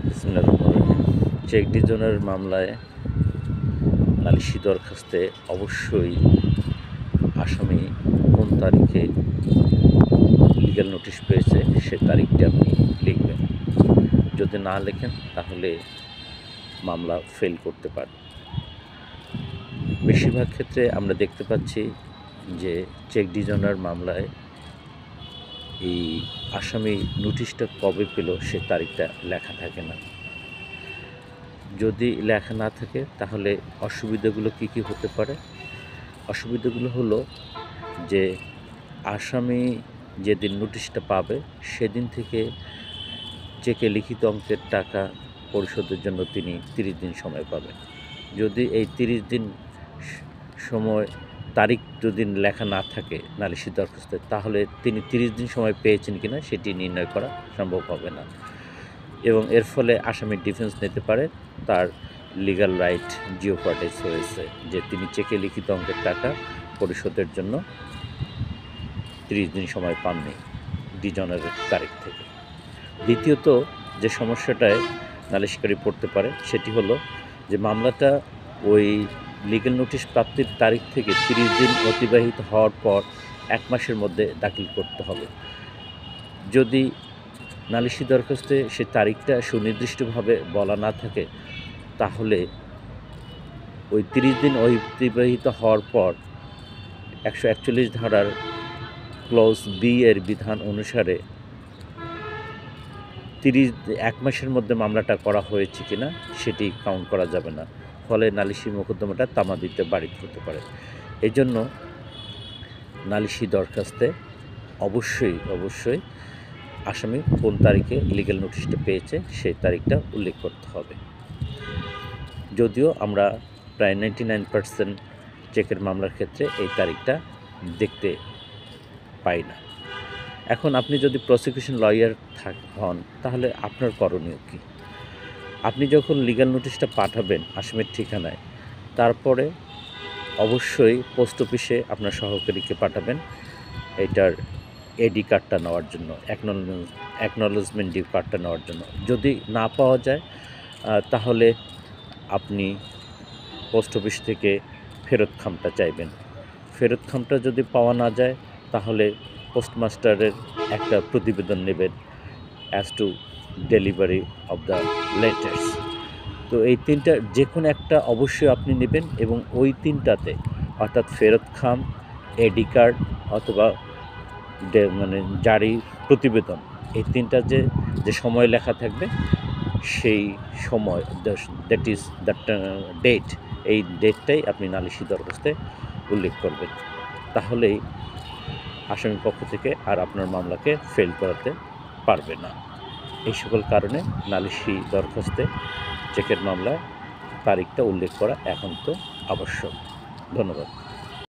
বিসমিল্লাহির রহমানির রহিম। চেক ডিজনের মামলায় নালিশি দরখাস্তে অবশ্যই আসামি কোন তারিখে লিগ্যাল নোটিশ পেয়েছে সে তারিখটি আপনি লিখবেন। যদি না লেখেন তাহলে মামলা ফেল করতে পারে। বেশিরভাগ ক্ষেত্রে আমরা দেখতে পাচ্ছি যে চেক ডিজনের মামলায় এই আসামি নোটিশটা কবে পেল সে তারিখটা লেখা থাকে না। যদি লেখা না থাকে তাহলে অসুবিধাগুলো কী হতে পারে? অসুবিধাগুলো হলো যে আসামি যেদিন নোটিশটা পাবে সেদিন থেকে চেকে লিখিত অঙ্কের টাকা পরিশোধের জন্য তিনি 30 দিন সময় পাবেন। যদি এই 30 দিন সময় তারিখ যদি লেখা না থাকে নালিশি দরখাস্তে, তাহলে তিনি 30 দিন সময় পেয়েছেন কিনা সেটি নির্ণয় করা সম্ভব হবে না এবং এর ফলে আসামি ডিফেন্স নিতে পারে তার লিগ্যাল রাইট জিওপার্টাইজ হয়েছে যে তিনি চেকে লিখিত অঙ্কের টাকা পরিশোধের জন্য 30 দিন সময় পাননি ডিজনের তারিখ থেকে। দ্বিতীয়ত যে সমস্যাটায় নালিশকারী পড়তে পারে সেটি হলো যে মামলাটা ওই লিগ্যাল নোটিশ প্রাপ্তির তারিখ থেকে 30 দিন অতিবাহিত হওয়ার পর 1 মাসের মধ্যে দাখিল করতে হবে। যদি নালিশি দরখাস্তে সে তারিখটা সুনির্দিষ্টভাবে বলা না থাকে তাহলে ওই 30 দিন অতিবাহিত হওয়ার পর 141 ধারার ক্লজ বি এর বিধান অনুসারে 1 মাসের মধ্যে মামলাটা করা হয়েছে কিনা সেটি কাউন্ট করা যাবে না, ফলে নালিশি মোকদ্দমাটা তামাদিতে বারিত হতে পারে। এই জন্য নালিশি দরখাস্তে অবশ্যই আসামি কোন তারিখে লিগ্যাল নোটিশটা পেয়েছে সেই তারিখটা উল্লেখ করতে হবে। যদিও আমরা প্রায় 99% চেকের মামলার ক্ষেত্রে এই তারিখটা দেখতে পাই না। এখন আপনি যদি প্রসিকিউশন লয়ার হন তাহলে আপনার করণীয় কী? আপনি যখন লিগ্যাল নোটিশটা পাঠাবেন আসামির ঠিকানায়, তারপরে অবশ্যই পোস্ট অফিসে আপনার সহকারীকে পাঠাবেন এটার এডি কার্ডটা নেওয়ার জন্য, অ্যাকনলেজমেন্ট ডিউ কার্ডটা নেওয়ার জন্য। যদি না পাওয়া যায় তাহলে আপনি পোস্ট অফিস থেকে ফেরত খামটা চাইবেন। ফেরত খামটা যদি পাওয়া না যায় তাহলে পোস্টমাস্টারের একটা প্রতিবেদন নেবেন as to delivery of the letters. তো এই 3টার যে কোনো একটা অবশ্যই আপনি নেবেন এবং ওই 3টাতে অর্থাৎ ফেরত খাম, এডি কার্ড অথবা জারি প্রতিবেদন, এই 3টা যে সময় লেখা থাকবে সেই সময় দ্যাট ইজ দ্যাট ডেট, এই ডেটটাই আপনি নালিশি দরখাস্তে উল্লেখ করবেন। তাহলেই আসামির পক্ষ থেকে আর আপনার মামলাকে ফেল করাতে পারবে না। এই সকল কারণে নালিশি দরখাস্তে চেকের মামলায় তারিখটা উল্লেখ করা একান্ত আবশ্যক। ধন্যবাদ।